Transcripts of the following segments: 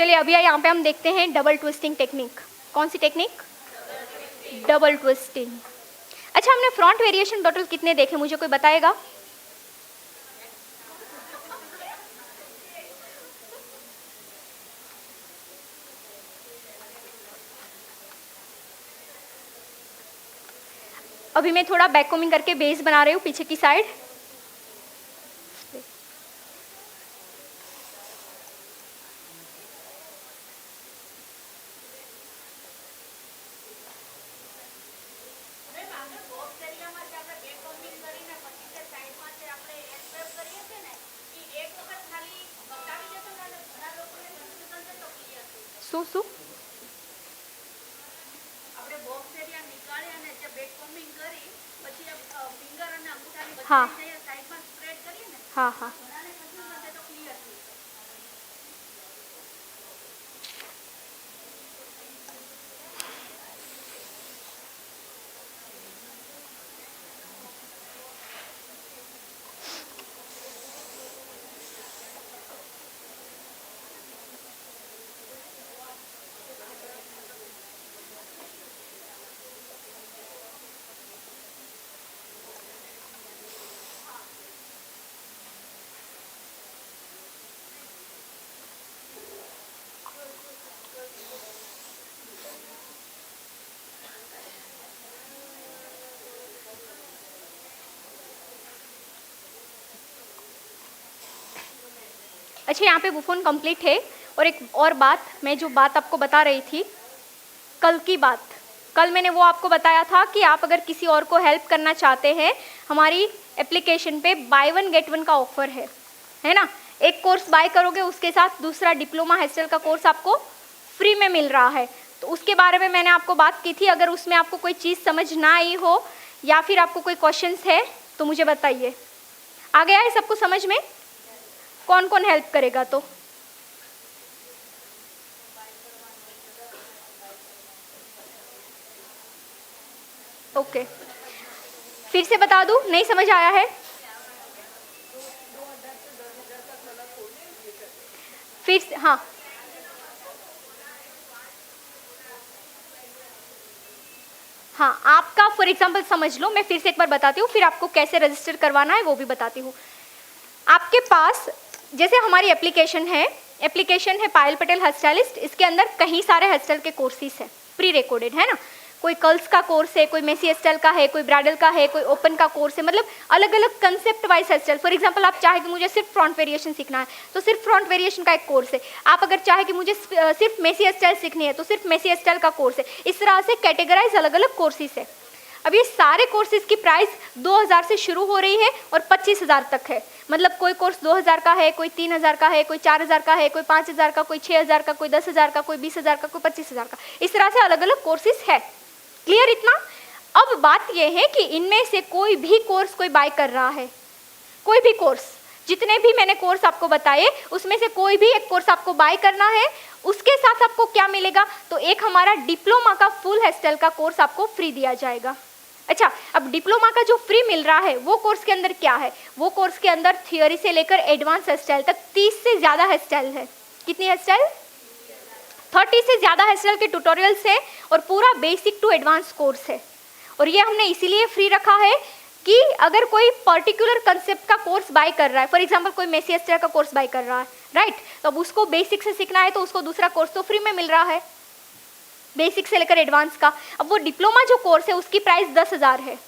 चलिए अभी यहाँ पे हम देखते हैं डबल ट्विस्टिंग टेक्निक। कौन सी टेक्निक? Double twisting. अच्छा, हमने फ्रंट वेरिएशन टोटल कितने देखे, मुझे कोई बताएगा? अभी मैं थोड़ा बैक कोमिंग करके बेस बना रही हूँ पीछे की साइड। શું हाँ हाँ हाँ अच्छा, यहाँ पे बुफोन कंप्लीट है। और एक और बात, मैं जो बात आपको बता रही थी, कल की बात, कल मैंने वो आपको बताया था कि आप अगर किसी और को हेल्प करना चाहते हैं, हमारी एप्लीकेशन पे बाय 1 गेट 1 का ऑफर है ना। एक कोर्स बाय करोगे, उसके साथ दूसरा डिप्लोमा हेयर स्टाइल का कोर्स आपको फ्री में मिल रहा है। तो उसके बारे में मैंने आपको बात की थी। अगर उसमें आपको कोई चीज़ समझ ना आई हो या फिर आपको कोई क्वेश्चंस है तो मुझे बताइए। आ गया है सबको समझ में? कौन कौन हेल्प करेगा? तो ओके, फिर से बता दूं, नहीं समझ आया है? फिर से, हाँ हाँ, आपका फॉर एग्जांपल समझ लो, मैं फिर से एक बार बताती हूँ, फिर आपको कैसे रजिस्टर करवाना है वो भी बताती हूँ। आपके पास जैसे हमारी एप्लीकेशन है पायल पटेल हेयर स्टाइलिस्ट। इसके अंदर कई सारे हेयर स्टाइल के कोर्सेज है, प्री रिकॉर्डेड, है ना। कोई कर्ल्स का कोर्स है, कोई मेसी हेयर स्टाइल का है, कोई ब्राइडल का है, कोई ओपन का कोर्स है, मतलब अलग अलग concept wise hair style. For example आप चाहे कि मुझे सिर्फ फ्रंट वेरिएशन सीखना है तो सिर्फ फ्रंट वेरिएशन का एक कोर्स है। आप अगर चाहे कि मुझे सिर्फ मेसी हेयर स्टाइल सीखनी है तो सिर्फ मेसी हेयर स्टाइल का कोर्स है। इस तरह से कैटेगराइज अलग अलग कोर्सेज है। अब ये सारे कोर्सेज की प्राइस 2000 से शुरू हो रही है और 25,000 तक है। मतलब कोई कोर्स 2000 का है, कोई 3000 का है, कोई 4000 का है, कोई 5000 का, कोई 6000 का, कोई 10,000 का, कोई 20,000 का, कोई 25,000 का। इस तरह से अलग अलग कोर्सेज है। क्लियर इतना? अब बात यह है कि इनमें से कोई भी कोर्स कोई बाय कर रहा है, कोई भी कोर्स, जितने भी मैंने कोर्स आपको बताए उसमें से कोई भी एक कोर्स आपको बाय करना है। उसके साथ आपको क्या मिलेगा? तो एक हमारा डिप्लोमा का फुल हेयर स्टाइल का कोर्स आपको फ्री दिया जाएगा। अच्छा, अब डिप्लोमा का जो फ्री मिल रहा है वो कोर्स के अंदर क्या है? वो कोर्स के अंदर थियोरी से लेकर एडवांस हेयर स्टाइल तक 30 से ज़्यादा हेयर स्टाइल है। कितनी हेयर स्टाइल? 30 से ज़्यादा हेयर स्टाइल के ट्यूटोरियल्स है और पूरा बेसिक टू एडवांस कोर्स है। और ये हमने इसीलिए फ्री रखा है कि अगर कोई पर्टिकुलर कंसेप्ट का कोर्स बाय कर रहा है, फॉर एग्जांपल कोई मेसी हेयर स्टाइल का कोर्स बाय कर रहा है, राइट, तो अब उसको बेसिक से सीखना है तो उसको दूसरा कोर्स तो फ्री में मिल रहा है, बेसिक से लेकर एडवांस का। अब वो डिप्लोमा जो कोर्स है उसकी प्राइस 10,000 है।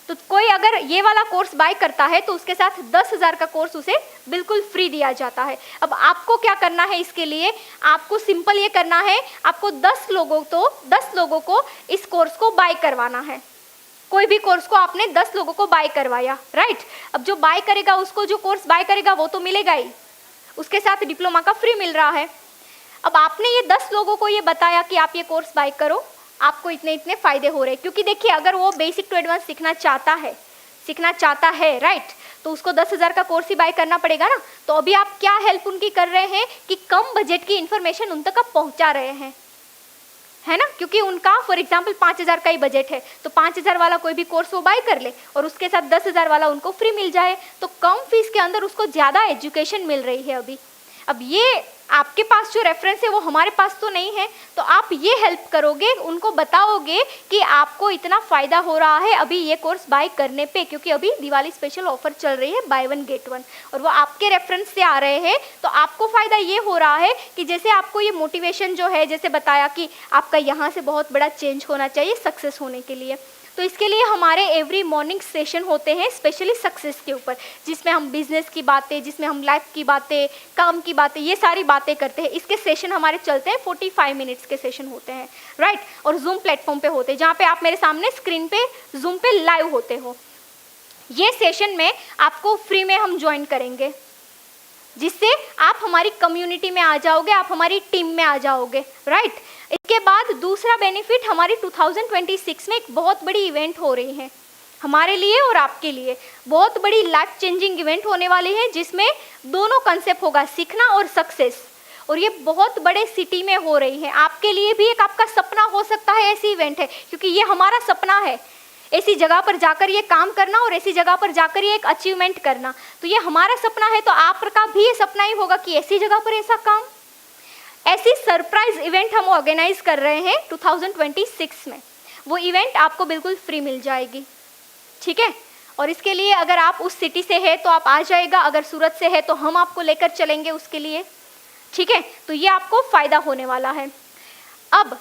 तो कोई अगर ये वाला कोर्स बाय करता है तो उसके साथ 10,000 का कोर्स उसे बिल्कुल फ्री दिया जाता है। अब आपको क्या करना है इसके लिए? आपको सिंपल ये करना है, आपको 10 लोगों को इस कोर्स को बाय करवाना है। कोई भी कोर्स को आपने 10 लोगों को बाय करवाया, राइट। अब जो बाय करेगा उसको जो कोर्स बाय करेगा वो तो मिलेगा ही, उसके साथ डिप्लोमा का फ्री मिल रहा है। अब आपने ये 10 लोगों को ये बताया कि आप ये कोर्स बाय करो, आपको इतने इतने फायदे हो रहे हैं। क्योंकि देखिए, अगर वो बेसिक टू एडवांस सीखना चाहता है, राइट, तो उसको 10,000 का कोर्स ही बाय करना पड़ेगा ना। तो अभी आप क्या हेल्प उनकी कर रहे हैं कि कम बजट की इन्फॉर्मेशन उन तक आप पहुंचा रहे हैं, है ना। क्योंकि उनका फॉर एग्जांपल 5,000 का ही बजट है तो 5,000 वाला कोई भी कोर्स वो बाय कर ले और उसके साथ 10,000 वाला उनको फ्री मिल जाए, तो कम फीस के अंदर उसको ज़्यादा एजुकेशन मिल रही है अभी। अब ये आपके पास जो रेफरेंस है वो हमारे पास तो नहीं है, तो आप ये हेल्प करोगे, उनको बताओगे कि आपको इतना फ़ायदा हो रहा है अभी ये कोर्स बाय करने पे, क्योंकि अभी दिवाली स्पेशल ऑफर चल रही है बाय 1 गेट 1, और वो आपके रेफरेंस से आ रहे हैं। तो आपको फ़ायदा ये हो रहा है कि जैसे आपको ये मोटिवेशन जो है, जैसे बताया कि आपका यहाँ से बहुत बड़ा चेंज होना चाहिए सक्सेस होने के लिए, तो इसके लिए हमारे एवरी मॉर्निंग सेशन होते हैं स्पेशली सक्सेस के ऊपर, जिसमें हम बिजनेस की बातें, जिसमें हम लाइफ की बातें, काम की बातें, ये सारी बातें करते हैं। इसके सेशन हमारे चलते हैं, 45 मिनट्स के सेशन होते हैं, राइट। और जूम प्लेटफॉर्म पे होते हैं, जहाँ पे आप मेरे सामने स्क्रीन पे जूम पे लाइव होते हो। ये सेशन में आपको फ्री में हम ज्वाइन करेंगे, जिससे आप हमारी कम्युनिटी में आ जाओगे, आप हमारी टीम में आ जाओगे, राइट। इसके बाद दूसरा बेनिफिट, हमारी 2026 में एक बहुत बड़ी इवेंट हो रही है हमारे लिए और आपके लिए, बहुत बड़ी लाइफ चेंजिंग इवेंट होने वाली है, जिसमें दोनों कंसेप्ट होगा, सीखना और सक्सेस, और ये बहुत बड़े सिटी में हो रही है। आपके लिए भी एक आपका सपना हो सकता है ऐसी इवेंट है, क्योंकि ये हमारा सपना है ऐसी जगह पर जाकर ये काम करना और ऐसी जगह पर जाकर ये एक अचीवमेंट करना। तो ये हमारा सपना है, तो आपका भी ये सपना ही होगा कि ऐसी जगह पर ऐसा काम। ऐसी सरप्राइज इवेंट हम ऑर्गेनाइज कर रहे हैं 2026 में। वो इवेंट आपको बिल्कुल फ्री मिल जाएगी, ठीक है। और इसके लिए अगर आप उस सिटी से है तो आप आ जाएगा, अगर सूरत से है तो हम आपको लेकर चलेंगे उसके लिए, ठीक है। तो ये आपको फ़ायदा होने वाला है। अब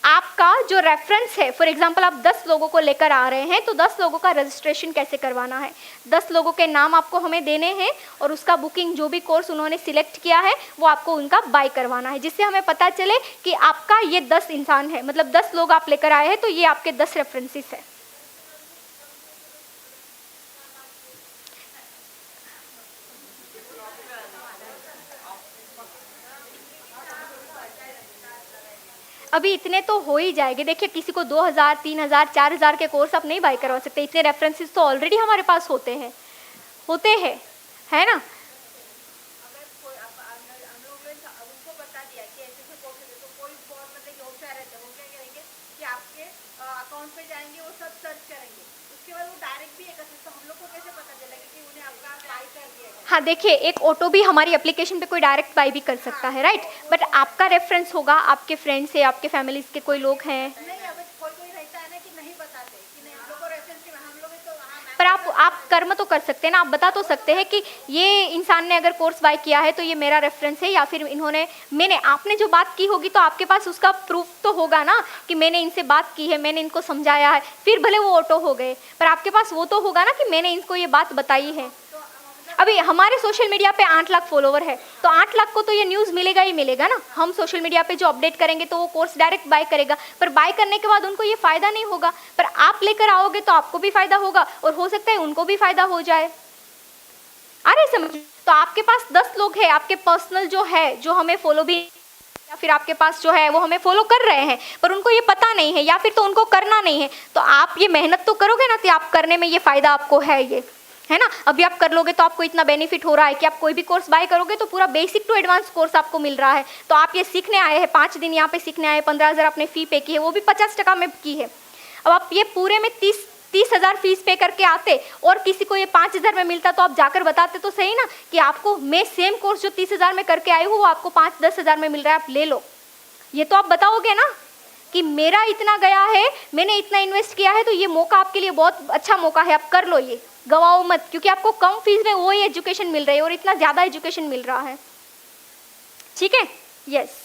आपका जो रेफरेंस है, फॉर एग्जांपल आप 10 लोगों को लेकर आ रहे हैं, तो 10 लोगों का रजिस्ट्रेशन कैसे करवाना है, 10 लोगों के नाम आपको हमें देने हैं, और उसका बुकिंग जो भी कोर्स उन्होंने सिलेक्ट किया है वो आपको उनका बाय करवाना है, जिससे हमें पता चले कि आपका ये 10 इंसान है, मतलब 10 लोग आप लेकर आए हैं, तो ये आपके 10 रेफरेंसेस है। अभी इतने तो हो ही जाएंगे। देखिए, किसी को 2000, 3000, 4000 के कोर्स आप नहीं बाय करवा सकते, इतने रेफरेंसेस तो ऑलरेडी हमारे पास होते हैं है ना। हाँ देखिए, एक ऑटो भी हमारी एप्लीकेशन पे कोई डायरेक्ट बाई भी कर सकता है, राइट। बट आपका रेफरेंस होगा, आपके फ्रेंड्स है, आपके फैमिलीज के कोई लोग हैं, पर आप कर्म तो कर सकते हैं ना, आप बता तो सकते हैं कि ये इंसान ने अगर कोर्स बाय किया है तो ये मेरा रेफरेंस है, या फिर आपने जो बात की होगी तो आपके पास उसका प्रूफ तो होगा ना कि मैंने इनसे बात की है, मैंने इनको समझाया है, फिर भले वो ऑटो हो गए, पर आपके पास वो तो होगा ना कि मैंने इनको ये बात बताई है। अभी हमारे सोशल मीडिया पे 8 लाख फॉलोवर है, तो 8 लाख को तो ये न्यूज़ मिलेगा ही मिलेगा ना। हम सोशल मीडिया पे जो अपडेट करेंगे तो वो कोर्स डायरेक्ट बाय करेगा, पर बाय करने के बाद उनको ये फ़ायदा नहीं होगा, पर आप लेकर आओगे तो आपको भी फ़ायदा होगा, और हो सकता है उनको भी फ़ायदा हो जाए। आ रहे समझ? तो आपके पास 10 लोग हैं, आपके पर्सनल जो है, जो हमें फॉलो भी, या फिर आपके पास जो है वो हमें फॉलो कर रहे हैं, पर उनको ये पता नहीं है, या फिर तो उनको करना नहीं है, तो आप ये मेहनत तो करोगे ना कि आप करने में ये फ़ायदा आपको है ना। अभी आप कर लोगे तो आपको इतना बेनिफिट हो रहा है कि आप कोई भी कोर्स बाय करोगे तो पूरा बेसिक टू एडवांस कोर्स आपको मिल रहा है। तो आप ये सीखने आए हैं, 5 दिन यहाँ पे सीखने आए हैं, 15,000 आपने फ़ी पे की है, वो भी 50% में की है। अब आप ये पूरे में 30,000 फीस पे करके आते और किसी को ये 5,000 में मिलता, तो आप जाकर बताते तो सही ना कि आपको मैं सेम कोर्स जो 30,000 में करके आई हूँ वो आपको 5-10,000 में मिल रहा है, आप ले लो। ये तो आप बताओगे ना कि मेरा इतना गया है, मैंने इतना इन्वेस्ट किया है, तो ये मौका आपके लिए बहुत अच्छा मौका है, आप कर लो, ये गवाओ मत, क्योंकि आपको कम फीस में वही एजुकेशन मिल रही है और इतना ज़्यादा एजुकेशन मिल रहा है, ठीक है। यस,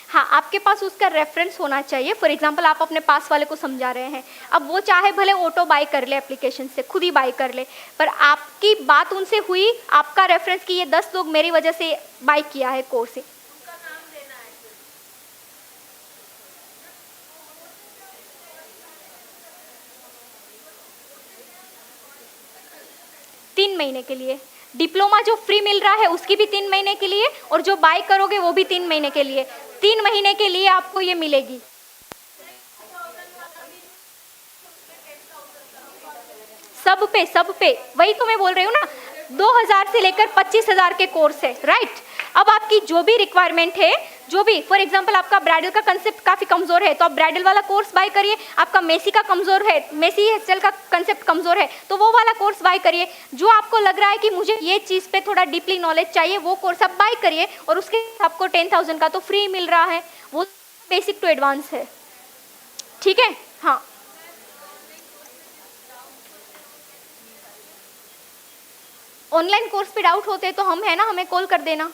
हाँ, आपके पास उसका रेफरेंस होना चाहिए। फॉर एग्जांपल आप अपने पास वाले को समझा रहे हैं, अब वो चाहे भले ऑटो बाय कर ले, एप्लीकेशन से खुद ही बाय कर ले, पर आपकी बात उनसे हुई, आपका रेफरेंस कि ये 10 लोग मेरी वजह से बाय किया है कोर्स से, 3 महीने के लिए। डिप्लोमा जो फ्री मिल रहा है उसकी भी 3 महीने के लिए, और जो बाय करोगे वो भी 3 महीने के लिए। 3 महीने के लिए आपको ये मिलेगी। सब पे वही तो मैं बोल रही हूँ ना, 2000 से लेकर 25,000 के कोर्स है, राइट। अब आपकी जो भी रिक्वायरमेंट है, जो भी फॉर एग्जांपल आपका ब्राइडल का कंसेप्ट काफ़ी कमज़ोर है तो आप ब्राइडल वाला कोर्स बाय करिए, आपका मेसी का कमज़ोर है, मेसी हेयर स्टाइल का कंसेप्ट कमज़ोर है तो वो वाला कोर्स बाय करिए। जो आपको लग रहा है कि मुझे ये चीज़ पे थोड़ा डीपली नॉलेज चाहिए वो कोर्स आप बाय करिए और उसके आपको 10,000 का तो फ्री मिल रहा है, वो बेसिक टू एडवांस है। ठीक है, हाँ ऑनलाइन कोर्स पे डाउट होते हैं तो हम है ना, हमें कॉल कर देना।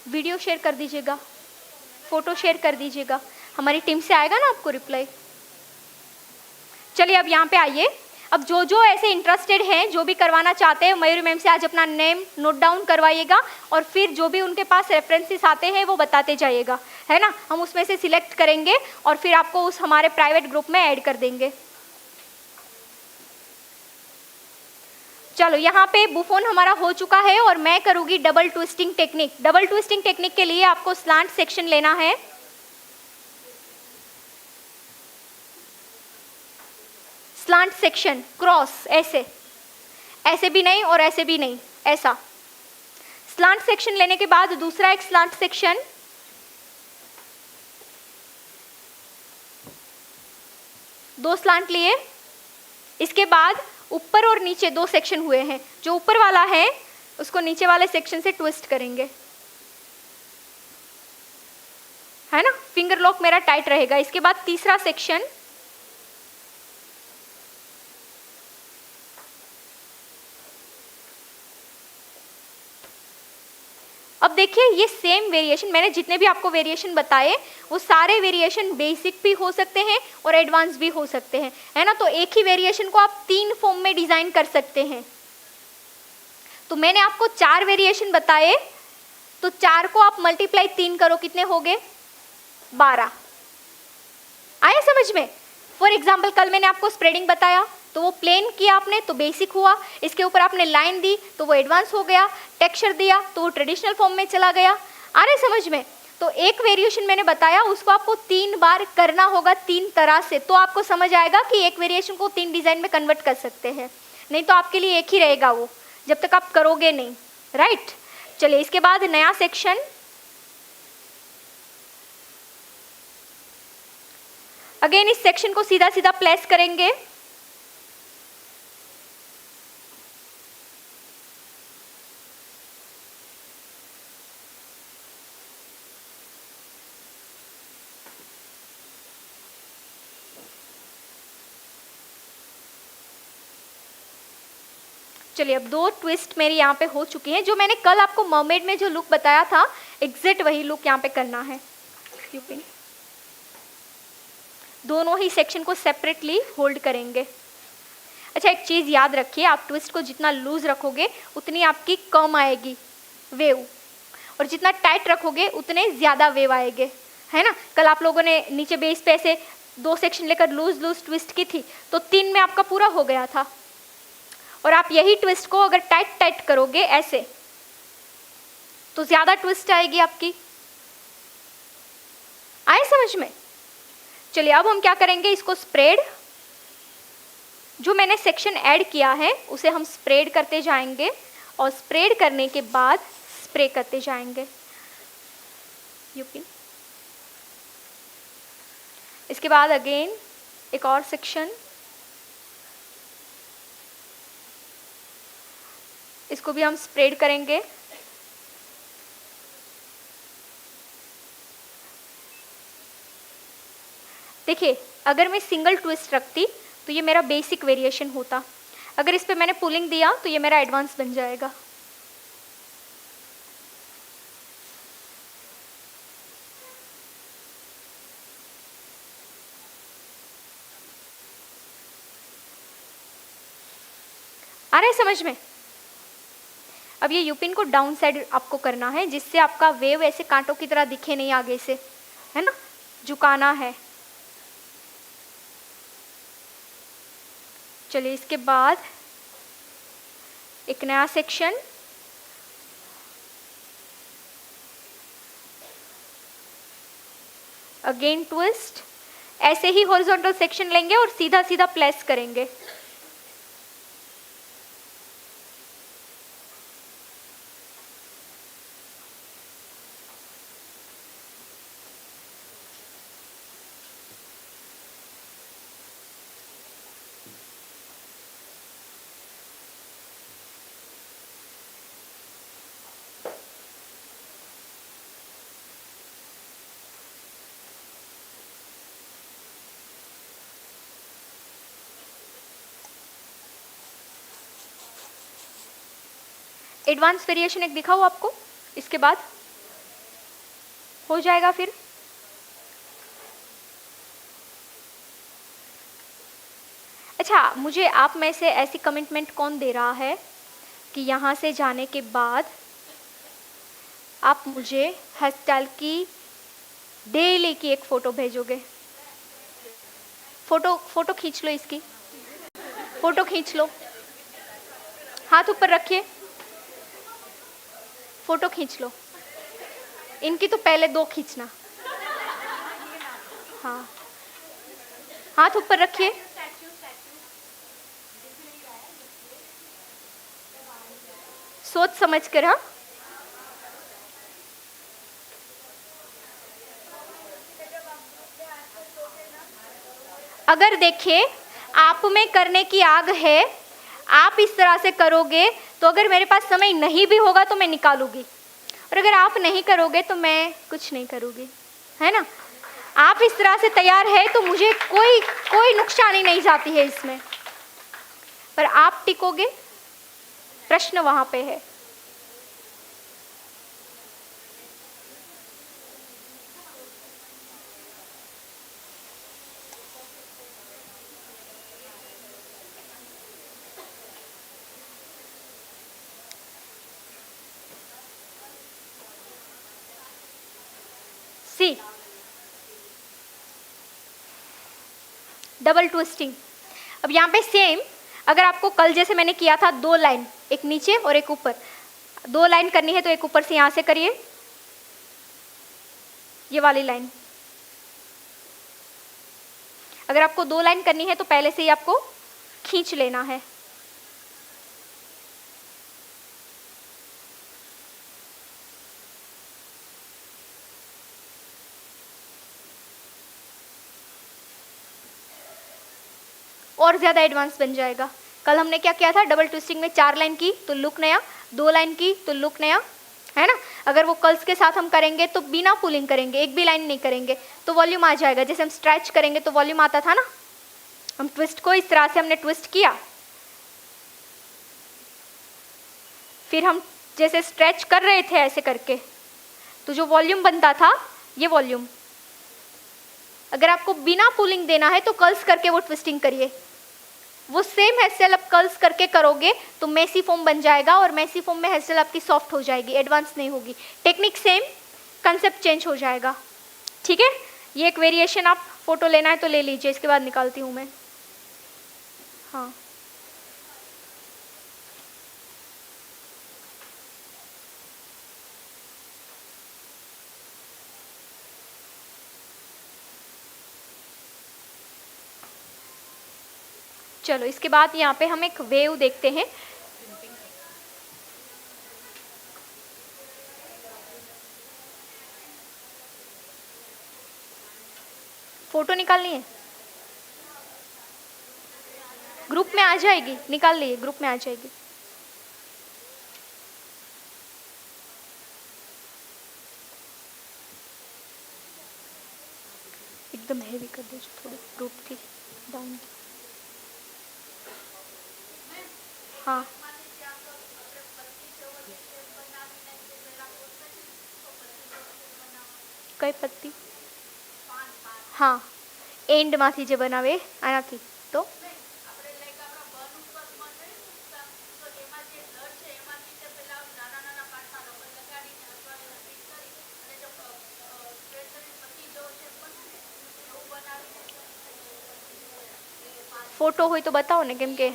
वीडियो शेयर कर दीजिएगा, फोटो शेयर कर दीजिएगा, हमारी टीम से आएगा ना आपको रिप्लाई। चलिए अब यहाँ पे आइए। अब जो जो ऐसे इंटरेस्टेड हैं, जो भी करवाना चाहते हैं, मयूरी मैम से आज अपना नेम नोट डाउन करवाइएगा और फिर जो भी उनके पास रेफरेंसेस आते हैं वो बताते जाइएगा, है ना। हम उसमें से सिलेक्ट करेंगे और फिर आपको उस हमारे प्राइवेट ग्रुप में ऐड कर देंगे। चलो यहाँ पे बुफोन हमारा हो चुका है और मैं करूँगी double twisting technique. Double twisting technique के लिए आपको स्लांट सेक्शन लेना है। स्लांट सेक्शन क्रॉस, ऐसे, ऐसे भी नहीं और ऐसे भी नहीं, ऐसा स्लांट सेक्शन लेने के बाद दूसरा एक स्लांट सेक्शन, दो स्लांट लिए। इसके बाद ऊपर और नीचे दो सेक्शन हुए हैं, जो ऊपर वाला है उसको नीचे वाले सेक्शन से ट्विस्ट करेंगे, है ना। फिंगर लॉक मेरा टाइट रहेगा। इसके बाद तीसरा सेक्शन, अब देखिए ये सेम वेरिएशन, मैंने जितने भी आपको वेरिएशन बताए वो सारे वेरिएशन बेसिक भी हो सकते हैं और एडवांस भी हो सकते हैं, है ना। तो एक ही वेरिएशन को आप 3 फॉर्म में डिजाइन कर सकते हैं। तो मैंने आपको 4 वेरिएशन बताए, तो 4 को आप मल्टीप्लाई 3 करो, कितने हो गए 12। आया समझ में। फॉर एग्जाम्पल कल मैंने आपको स्प्रेडिंग बताया तो वो प्लेन किया आपने तो बेसिक हुआ, इसके ऊपर आपने लाइन दी तो वो एडवांस हो गया, टेक्सचर दिया तो वो ट्रेडिशनल फॉर्म में चला गया। आ रहे समझ में। तो एक वेरिएशन मैंने बताया उसको आपको 3 बार करना होगा 3 तरह से, तो आपको समझ आएगा कि एक वेरिएशन को 3 डिजाइन में कन्वर्ट कर सकते हैं। नहीं तो आपके लिए एक ही रहेगा वो, जब तक आप करोगे नहीं, राइट। चलिए इसके बाद नया सेक्शन, अगेन इस सेक्शन को सीधा सीधा प्लेस करेंगे। चलिए अब 2 ट्विस्ट मेरी यहाँ पे हो चुकी हैं। जो मैंने कल आपको मर्मेड में जो लुक बताया था एग्जैक्ट वही लुक यहाँ पे करना है। दोनों ही सेक्शन को सेपरेटली होल्ड करेंगे। अच्छा एक चीज़ याद रखिए, आप ट्विस्ट को जितना लूज रखोगे उतनी आपकी कम आएगी वेव, और जितना टाइट रखोगे उतने ज़्यादा वेव आएंगे, है ना। कल आप लोगों ने नीचे बेस पे ऐसे 2 सेक्शन लेकर लूज लूज ट्विस्ट की थी तो 3 में आपका पूरा हो गया था। और आप यही ट्विस्ट को अगर टाइट टाइट करोगे ऐसे तो ज़्यादा ट्विस्ट आएगी आपकी। आए समझ में। चलिए अब हम क्या करेंगे, इसको स्प्रेड, जो मैंने सेक्शन ऐड किया है उसे हम स्प्रेड करते जाएंगे और स्प्रेड करने के बाद स्प्रे करते जाएंगे। यूपी। इसके बाद अगेन एक और सेक्शन, इसको भी हम स्प्रेड करेंगे। देखिए अगर मैं सिंगल ट्विस्ट रखती तो ये मेरा बेसिक वेरिएशन होता, अगर इस पे मैंने पुलिंग दिया तो ये मेरा एडवांस बन जाएगा। आ रहा है समझ में। अब ये यूपिन को डाउन साइड आपको करना है जिससे आपका वेव ऐसे कांटों की तरह दिखे नहीं आगे से, है ना, झुकाना है। चलिए इसके बाद एक नया सेक्शन, अगेन ट्विस्ट, ऐसे ही हॉरिजॉन्टल सेक्शन लेंगे और सीधा सीधा प्लेस करेंगे। एडवांस वेरिएशन एक दिखाऊँ आपको, इसके बाद हो जाएगा फिर। अच्छा, मुझे आप में से ऐसी कमिटमेंट कौन दे रहा है कि यहाँ से जाने के बाद आप मुझे हेयर स्टाइल की डेली की एक फ़ोटो भेजोगे? फ़ोटो खींच लो, इसकी फ़ोटो खींच लो, हाथ ऊपर रखिए, फ़ोटो खींच लो। इनकी तो पहले 2 खींचना। हाँ, हाथ ऊपर रखिए। सोच समझ कर। हाँ, अगर देखिए आप में करने की आग है, आप इस तरह से करोगे तो अगर मेरे पास समय नहीं भी होगा तो मैं निकालूंगी, और अगर आप नहीं करोगे तो मैं कुछ नहीं करूँगी, है ना। आप इस तरह से तैयार है तो मुझे कोई नुकसानी नहीं जाती है इसमें, पर आप टिकोगे, प्रश्न वहाँ पे है। सी, डबल ट्विस्टिंग। अब यहाँ पे सेम, अगर आपको कल जैसे मैंने किया था 2 लाइन, एक नीचे और एक ऊपर, 2 लाइन करनी है तो एक ऊपर से यहाँ से करिए, ये वाली लाइन। अगर आपको 2 लाइन करनी है तो पहले से ही आपको खींच लेना है। और ज़्यादा एडवांस बन जाएगा। कल हमने क्या किया था, डबल ट्विस्टिंग में 4 लाइन की तो लुक नया, 2 लाइन की तो लुक नया, है ना। अगर वो कर्ल्स के साथ हम करेंगे तो बिना पुलिंग करेंगे, एक भी लाइन नहीं करेंगे तो वॉल्यूम आ जाएगा। जैसे हम स्ट्रेच करेंगे तो वॉल्यूम आता था ना, हम ट्विस्ट को इस तरह से हमने ट्विस्ट किया, फिर हम जैसे स्ट्रेच कर रहे थे ऐसे करके, तो जो वॉल्यूम बनता था ये वॉल्यूम। अगर आपको बिना पुलिंग देना है तो कर्ल्स करके वो ट्विस्टिंग करिए। वो सेम हेयर स्टाइल आप कर्ल्स करके करोगे तो मेसी फॉर्म बन जाएगा, और मेसी फॉर्म में हेयर स्टाइल आपकी सॉफ्ट हो जाएगी, एडवांस नहीं होगी। टेक्निक सेम, कंसेप्ट चेंज हो जाएगा। ठीक है, ये एक वेरिएशन, आप फोटो लेना है तो ले लीजिए, इसके बाद निकालती हूँ मैं। हाँ, चलो इसके बाद यहाँ पे हम एक वेव देखते हैं। फोटो निकालनी है, ग्रुप में आ जाएगी, निकाल लिए, ग्रुप में आ जाएगी। एकदम हैवी कर दो, थोड़ी ग्रुप थी डाउन की। हाँ, કઈ પત્તી? હા, એન્ડમાંથી જે બનાવે આનાથી તો ફોટો હોય તો બતાવો ને, કેમ કે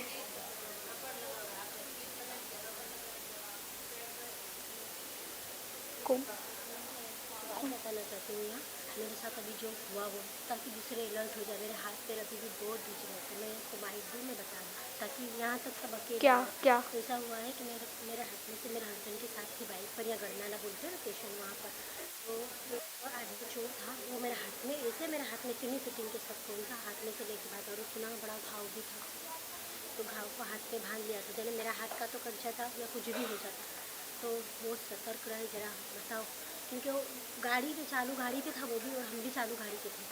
बताना चाहती हूँ यहाँ मेरे साथ अभी जो हुआ वो, ताकि दूसरे अलर्ट हो जाए। मेरे हाथ पैर अभी भी बहुत दूर है, तो मैं इसको माइक दूँ, मैं बता दूँ ताकि यहाँ तक सब अकेले। क्या क्या तो ऐसा हुआ है कि मेरे हाथ में से मेरे हस्बैंड के साथ की बाइक पर, या गड़नाला बोलते हैं लोकेशन वहाँ पर, तो और आज जो चोट था वो मेरे हाथ में, ऐसे मेरे हाथ में चुनी फिटिंग के सब कौन था, हाथ में से लेके बात, और इतना बड़ा घाव भी था, तो घाव को हाथ में बांध लिया था। जैसे मेरा हाथ का तो कट जाता या कुछ भी हो जाता, तो बहुत सतर्क रहे जरा, बताओ, क्योंकि वो गाड़ी पे, चालू गाड़ी पे था वो भी, और हम भी चालू गाड़ी पे थे।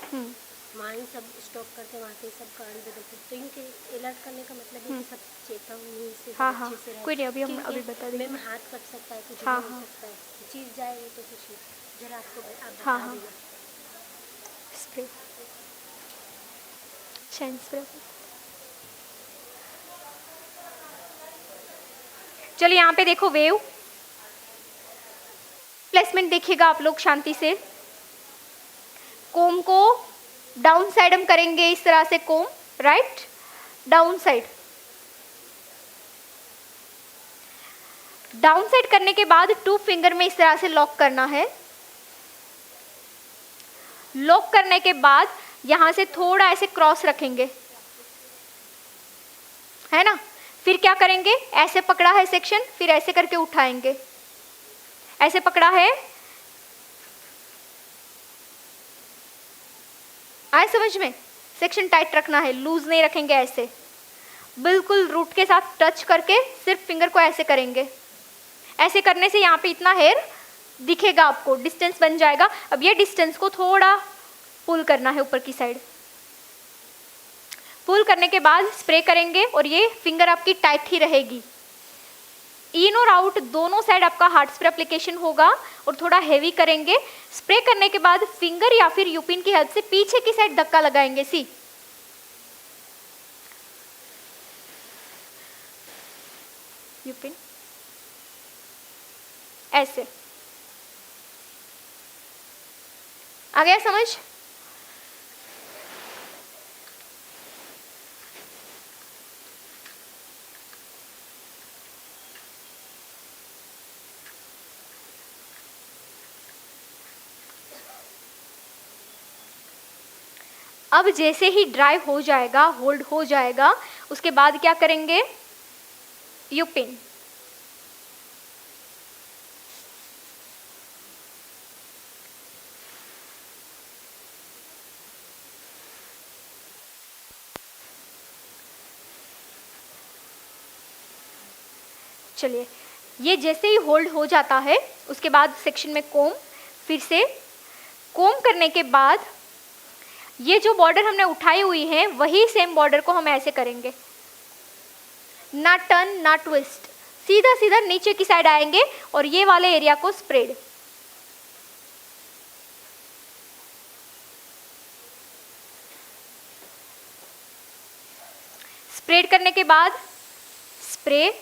वहाँ ही सब स्टॉक करते हैं, वहाँ से ही सब कारण बदलते हैं। तो इनके अलर्ट करने का मतलब है कि सब चेतावनी से सब हाँ, अच्छे हाँ, से रहे, कोई नहीं, अभी हम क्योंकि अभी बता देंगे। में हाथ कट सकता है, कुछ भी हाँ, हो हाँ, सकता है, चीज़ जाए तो कुछ जरा आपको आप हाँ, बता हाँ, देना। स्प्रे, चैन स्प्रे। चलिए यहाँ पे देखो वेव प्लेसमेंट देखिएगा आप लोग शांति से। कोम को डाउन साइड हम करेंगे इस तरह से, कोम right down side. Down side करने के बाद 2 फिंगर में इस तरह से लॉक करना है। लॉक करने के बाद यहां से थोड़ा ऐसे क्रॉस रखेंगे, है ना। फिर क्या करेंगे, ऐसे पकड़ा है सेक्शन, फिर ऐसे करके उठाएंगे, ऐसे पकड़ा है, आए समझ में। सेक्शन टाइट रखना है, लूज नहीं रखेंगे, ऐसे बिल्कुल रूट के साथ टच करके सिर्फ फिंगर को ऐसे करेंगे। ऐसे करने से यहाँ पे इतना हेयर दिखेगा आपको, डिस्टेंस बन जाएगा। अब ये डिस्टेंस को थोड़ा पुल करना है ऊपर की साइड। पुल करने के बाद स्प्रे करेंगे और ये फिंगर आपकी टाइट ही रहेगी। इन और आउट दोनों साइड आपका हार्ड स्प्रे एप्लीकेशन होगा और थोड़ा हेवी करेंगे। स्प्रे करने के बाद फिंगर या फिर यूपिन की हेल्प से पीछे की साइड धक्का लगाएंगे। सी यूपिन ऐसे आ गया समझ। अब जैसे ही ड्राई हो जाएगा, होल्ड हो जाएगा, उसके बाद क्या करेंगे, यूपिन चलिए ये जैसे ही होल्ड हो जाता है उसके बाद सेक्शन में कोम, फिर से कोम करने के बाद ये जो बॉर्डर हमने उठाई हुई है वही सेम बॉर्डर को हम ऐसे करेंगे, ना टर्न ना ट्विस्ट, सीधा सीधा नीचे की साइड आएंगे और ये वाले एरिया को स्प्रेड। स्प्रेड करने के बाद स्प्रे,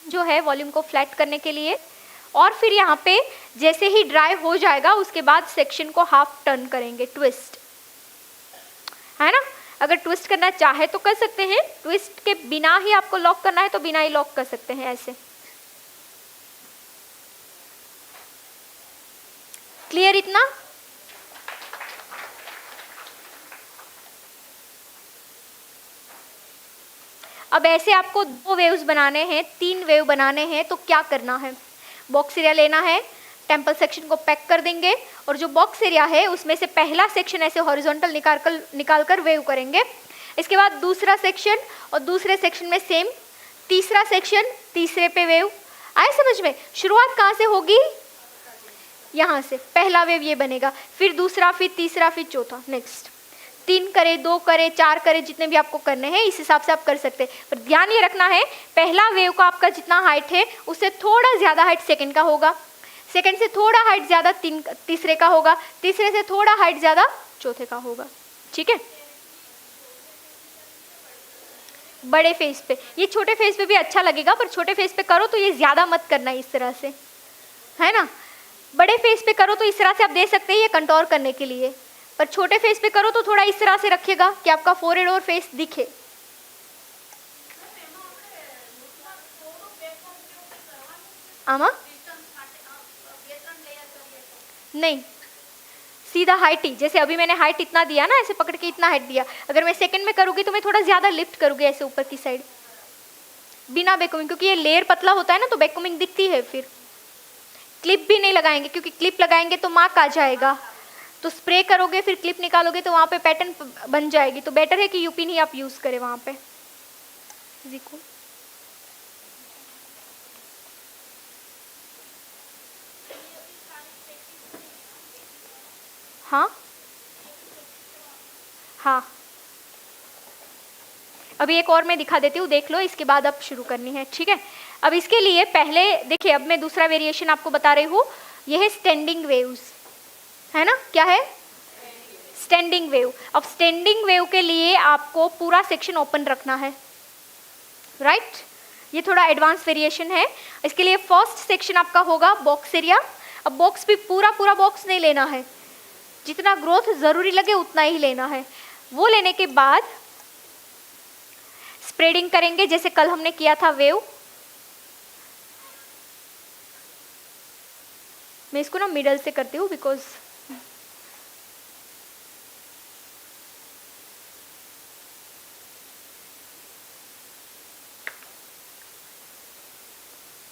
जो है वॉल्यूम को फ्लैट करने के लिए। और फिर यहाँ पे जैसे ही ड्राई हो जाएगा उसके बाद सेक्शन को हाफ टर्न करेंगे, ट्विस्ट, है ना। अगर ट्विस्ट करना चाहे तो कर सकते हैं, ट्विस्ट के बिना ही आपको लॉक करना है तो बिना ही लॉक कर सकते हैं ऐसे। क्लियर इतना। अब ऐसे आपको 2 वेव्स बनाने हैं, 3 वेव बनाने हैं, तो क्या करना है, बॉक्स एरिया लेना है, टेम्पल सेक्शन को पैक कर देंगे और जो बॉक्स एरिया है उसमें से पहला सेक्शन ऐसे हॉरिजॉन्टल निकाल कर वेव करेंगे। इसके बाद दूसरा सेक्शन और दूसरे सेक्शन में सेम, तीसरा सेक्शन, तीसरे पे वेव। आए समझ में। शुरुआत कहाँ से होगी, यहाँ से पहला वेव ये बनेगा, फिर दूसरा, फिर तीसरा, फिर चौथा, नेक्स्ट 3 करे, 2 करे, 4 करे, जितने भी आपको करने हैं इस हिसाब से आप कर सकते हैं। पर ध्यान ये रखना है पहला वेव का आपका जितना हाइट है उससे थोड़ा ज़्यादा हाइट सेकंड का होगा, सेकंड से थोड़ा हाइट ज़्यादा तीसरे का होगा, तीसरे से थोड़ा हाइट ज़्यादा चौथे का होगा। ठीक है। बड़े फेस पे, ये छोटे फेस पे भी अच्छा लगेगा पर छोटे फेस पे करो तो ये ज़्यादा मत करना इस तरह से, है ना। बड़े फेस पे करो तो इस तरह से आप दे सकते हैं ये कंटोर करने के लिए, पर छोटे फेस पे करो तो थोड़ा इस तरह से रखिएगा कि आपका फोरहेड और फेस दिखे। आमा नहीं, सीधा हाइट ही, जैसे अभी मैंने हाइट इतना दिया ना, ऐसे पकड़ के इतना हाइट दिया, अगर मैं सेकंड में करूँगी तो मैं थोड़ा ज़्यादा लिफ्ट करूँगी ऐसे ऊपर की साइड, बिना बैककमिंग, क्योंकि ये लेयर पतला होता है ना तो बैककमिंग दिखती है। फिर क्लिप भी नहीं लगाएंगे, क्योंकि क्लिप लगाएंगे तो मार्क आ जाएगा, तो स्प्रे करोगे फिर क्लिप निकालोगे तो वहाँ पे पैटर्न बन जाएगी, तो बेटर है कि यूपिन ही आप यूज़ करें वहाँ पे। देखो हाँ हाँ, अभी एक और मैं दिखा देती हूँ, देख लो, इसके बाद अब शुरू करनी है, ठीक है। अब इसके लिए पहले देखिए, अब मैं दूसरा वेरिएशन आपको बता रही हूँ, यह है स्टैंडिंग वेव्स, है ना, क्या है, स्टैंडिंग वेव। अब स्टैंडिंग वेव के लिए आपको पूरा सेक्शन ओपन रखना है, राइट। ये थोड़ा एडवांस वेरिएशन है। इसके लिए फर्स्ट सेक्शन आपका होगा बॉक्स एरिया। अब बॉक्स भी पूरा पूरा बॉक्स नहीं लेना है, जितना ग्रोथ जरूरी लगे उतना ही लेना है। वो लेने के बाद स्प्रेडिंग करेंगे, जैसे कल हमने किया था वेव। मैं इसको ना मिडल से करती हूँ बिकॉज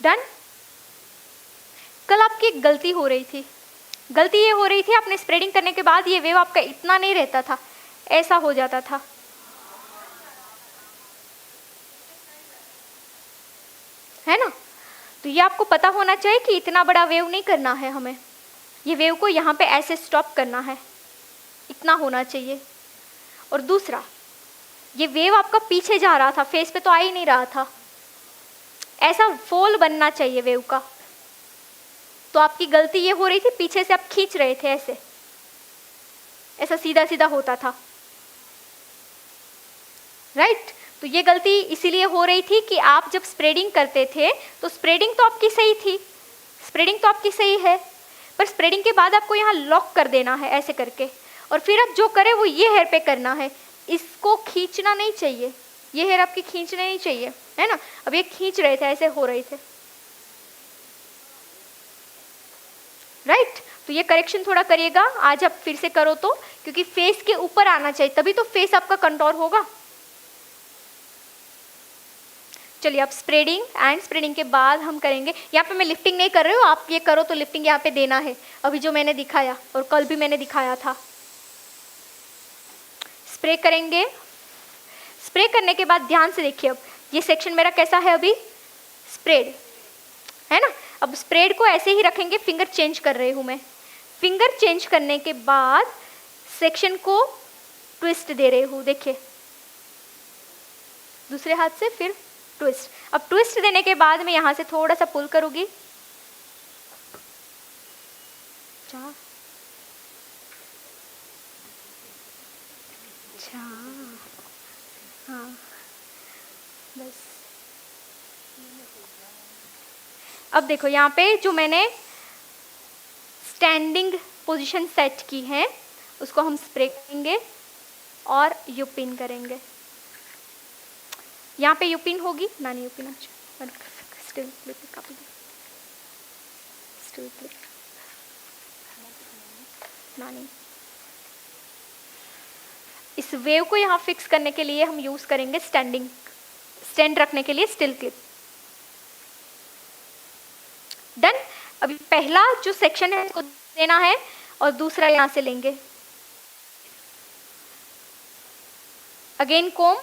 डन। कल आपकी एक गलती हो रही थी, गलती ये हो रही थी, आपने स्प्रेडिंग करने के बाद ये वेव आपका इतना नहीं रहता था, ऐसा हो जाता था, है ना। तो ये आपको पता होना चाहिए कि इतना बड़ा वेव नहीं करना है हमें, ये वेव को यहाँ पे ऐसे स्टॉप करना है, इतना होना चाहिए। और दूसरा, ये वेव आपका पीछे जा रहा था, फेस पे तो आ ही नहीं रहा था, ऐसा फॉल बनना चाहिए वेव का। तो आपकी गलती ये हो रही थी, पीछे से आप खींच रहे थे ऐसे, ऐसा सीधा सीधा होता था, राइट। तो ये गलती इसीलिए हो रही थी कि आप जब स्प्रेडिंग करते थे तो स्प्रेडिंग तो आपकी सही थी, स्प्रेडिंग तो आपकी सही है, पर स्प्रेडिंग के बाद आपको यहाँ लॉक कर देना है ऐसे करके, और फिर आप जो करें वो ये हेयर पे करना है, इसको खींचना नहीं चाहिए, ये हेयर आपकी खींचने नहीं चाहिए, है ना। अब ये खींच रहे थे, ऐसे हो रहे थे, राइट। तो ये करेक्शन थोड़ा करिएगा आज आप फिर से करो तो, क्योंकि फेस के ऊपर आना चाहिए, तभी तो फेस आपका कंटोर होगा। चलिए, अब स्प्रेडिंग एंड स्प्रेडिंग के बाद हम करेंगे, यहाँ पे मैं लिफ्टिंग नहीं कर रही हूँ, आप ये करो तो लिफ्टिंग यहाँ पे देना है, अभी जो मैंने दिखाया और कल भी मैंने दिखाया था। स्प्रे करेंगे, स्प्रे करने के बाद ध्यान से देखिए, अब ये सेक्शन मेरा कैसा है, अभी स्प्रेड है ना। अब स्प्रेड को ऐसे ही रखेंगे, फिंगर चेंज कर रही हूँ मैं, फिंगर चेंज करने के बाद सेक्शन को ट्विस्ट दे रही हूँ, देखिए दूसरे हाथ से, फिर ट्विस्ट। अब ट्विस्ट देने के बाद मैं यहाँ से थोड़ा सा पुल करूँगी, हाँ बस। अब देखो यहाँ पे जो मैंने स्टैंडिंग पोजीशन सेट की है उसको हम स्प्रे करेंगे और यूपिन करेंगे। यहाँ पे यूपिन होगी ना, नहीं यूपिन, अच्छा स्टिल क्लिप काफी, स्टिल क्लिप ना, नहीं। इस वेव को यहाँ फिक्स करने के लिए हम यूज करेंगे स्टैंडिंग, स्टैंड रखने के लिए स्टिल क्लिप। डन। अभी पहला जो सेक्शन है उसको देना है और दूसरा यहाँ से लेंगे, अगेन कोम।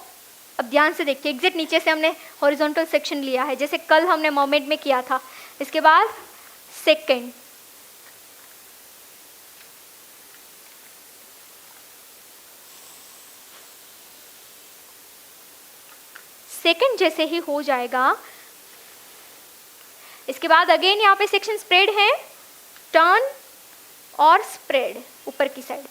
अब ध्यान से देखिए, एग्जिट नीचे से हमने हॉरिजॉन्टल सेक्शन लिया है, जैसे कल हमने मर्मेड में किया था। इसके बाद सेकेंड, सेकेंड जैसे ही हो जाएगा, इसके बाद अगेन यहाँ पे सेक्शन स्प्रेड है, टर्न और स्प्रेड ऊपर की साइड।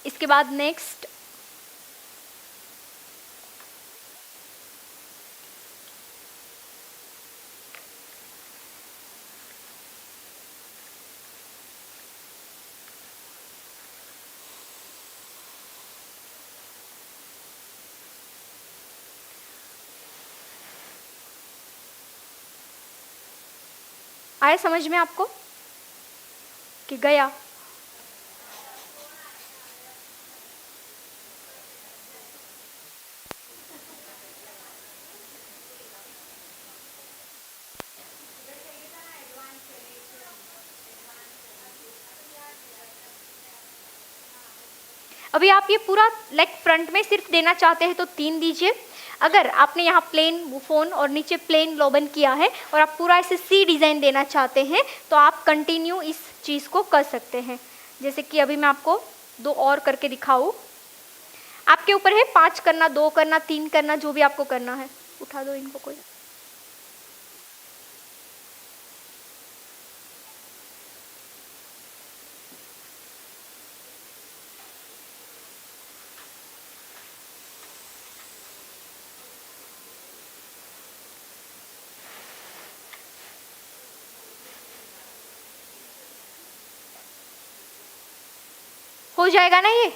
इसके बाद नेक्स्ट आया समझ में आपको कि गया? अभी आप ये पूरा लाइक फ्रंट में सिर्फ देना चाहते हैं तो 3 दीजिए। अगर आपने यहाँ प्लेन बुफोन और नीचे प्लेन लोबन किया है और आप पूरा ऐसे सी डिज़ाइन देना चाहते हैं तो आप कंटिन्यू इस चीज़ को कर सकते हैं। जैसे कि अभी मैं आपको 2 और करके दिखाऊँ, आपके ऊपर है 5 करना, 2 करना, 3 करना, जो भी आपको करना है। उठा दो इनको कोई। हो जाएगा ना ये?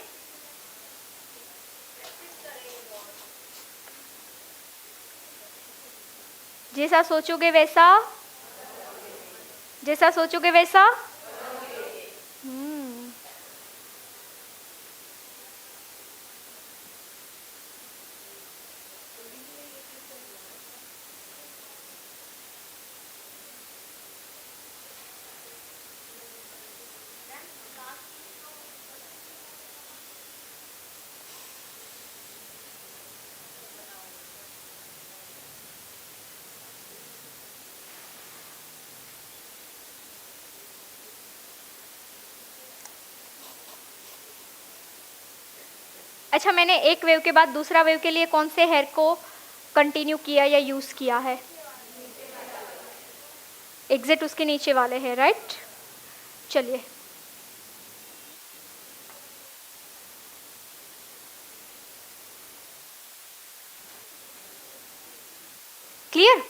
जैसा सोचोगे वैसा, जैसा सोचोगे वैसा। अच्छा, मैंने एक वेव के बाद दूसरा वेव के लिए कौन से हेयर को कंटिन्यू किया या यूज़ किया है? एग्जैक्ट उसके नीचे वाले हैं, राइट? चलिए, क्लियर?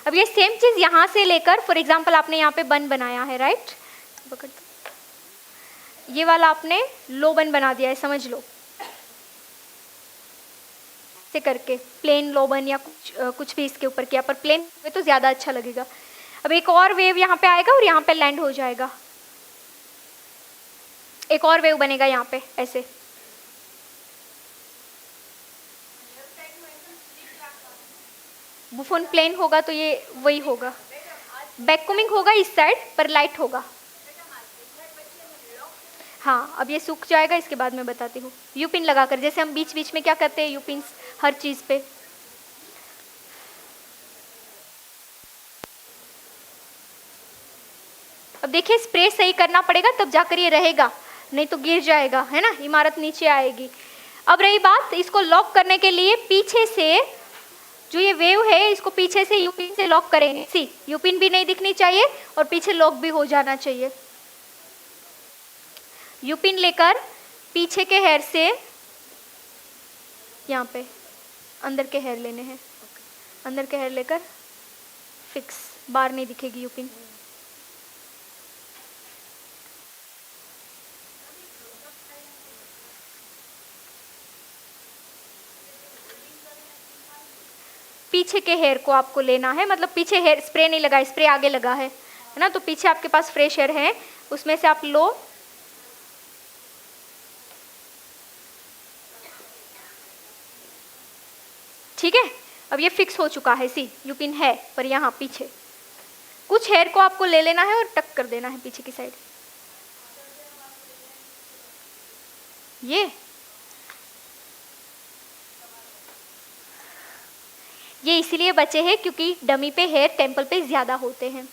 अब ये सेम चीज़ यहाँ से लेकर, फॉर एग्जांपल आपने यहाँ पे बन बनाया है, राइट? ये वाला आपने लो बन बना दिया है, समझ लो, से करके प्लेन लो बन या कुछ भी इसके ऊपर किया, पर प्लेन में तो ज़्यादा अच्छा लगेगा। अब एक और वेव यहाँ पे आएगा और यहाँ पे लैंड हो जाएगा, एक और वेव बनेगा यहाँ पे ऐसे। बुफोन प्लेन होगा तो ये वही होगा, बैककोमिंग होगा इस साइड पर लाइट होगा। हाँ, अब ये सूख जाएगा, इसके बाद मैं बताती हूँ। यू पिन लगाकर, जैसे हम बीच बीच में क्या करते हैं, यू पिन हर चीज़ पे। अब देखिए, स्प्रे सही करना पड़ेगा तब जाकर ये रहेगा, नहीं तो गिर जाएगा, है ना, इमारत नीचे आएगी। अब रही बात, इसको लॉक करने के लिए पीछे से जो ये वेव है इसको पीछे से यू पिन से लॉक करेंगे। सी, यू पिन भी नहीं दिखनी चाहिए और पीछे लॉक भी हो जाना चाहिए। यू पिन लेकर पीछे के हेयर से यहाँ पे अंदर के हेयर लेने हैं, अंदर के हेयर लेकर फिक्स, बाहर नहीं दिखेगी यू पिन। पीछे के हेयर को आपको लेना है, मतलब पीछे हेयर स्प्रे नहीं लगा, स्प्रे आगे लगा है ना, तो पीछे आपके पास फ्रेश हेयर है, उसमें से आप लो, ठीक है। अब ये फिक्स हो चुका है, सी यू पिन है, पर यहाँ पीछे कुछ हेयर को आपको ले लेना है और टक कर देना है पीछे की साइड। ये इसीलिए बचे हैं क्योंकि डमी पे हेयर टेम्पल पे ज़्यादा होते हैं,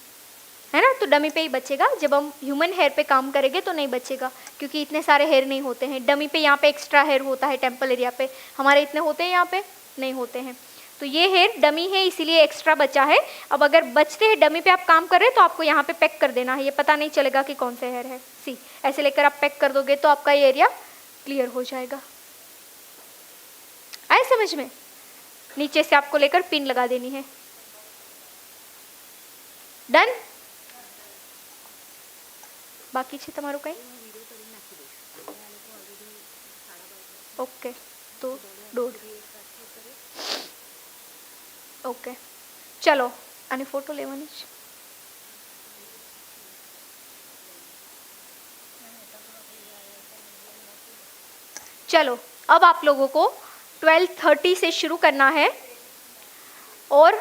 है ना, तो डमी पे ही बचेगा। जब हम ह्यूमन हेयर पे काम करेंगे तो नहीं बचेगा, क्योंकि इतने सारे हेयर नहीं होते हैं डमी पे। यहाँ पे एक्स्ट्रा हेयर होता है टेम्पल एरिया पे, हमारे इतने होते हैं, यहाँ पे नहीं होते हैं। तो ये हेयर डमी है इसीलिए एक्स्ट्रा बचा है। अब अगर बचते हैं डमी पे आप काम कर रहे हैं तो आपको यहाँ पे पैक कर देना है, ये पता नहीं चलेगा कि कौन से हेयर है। सी, ऐसे लेकर आप पैक कर दोगे तो आपका ये एरिया क्लियर हो जाएगा। आए समझ में? नीचे से आपको लेकर पिन लगा देनी है। डन? बाकी છે તમારું કઈ? ઓકે, તો દોઢ. ઓકે, ચલો આની ફોટો લેવાની છે. चलो अब आप लोगों को 12:30 से शुरू करना है और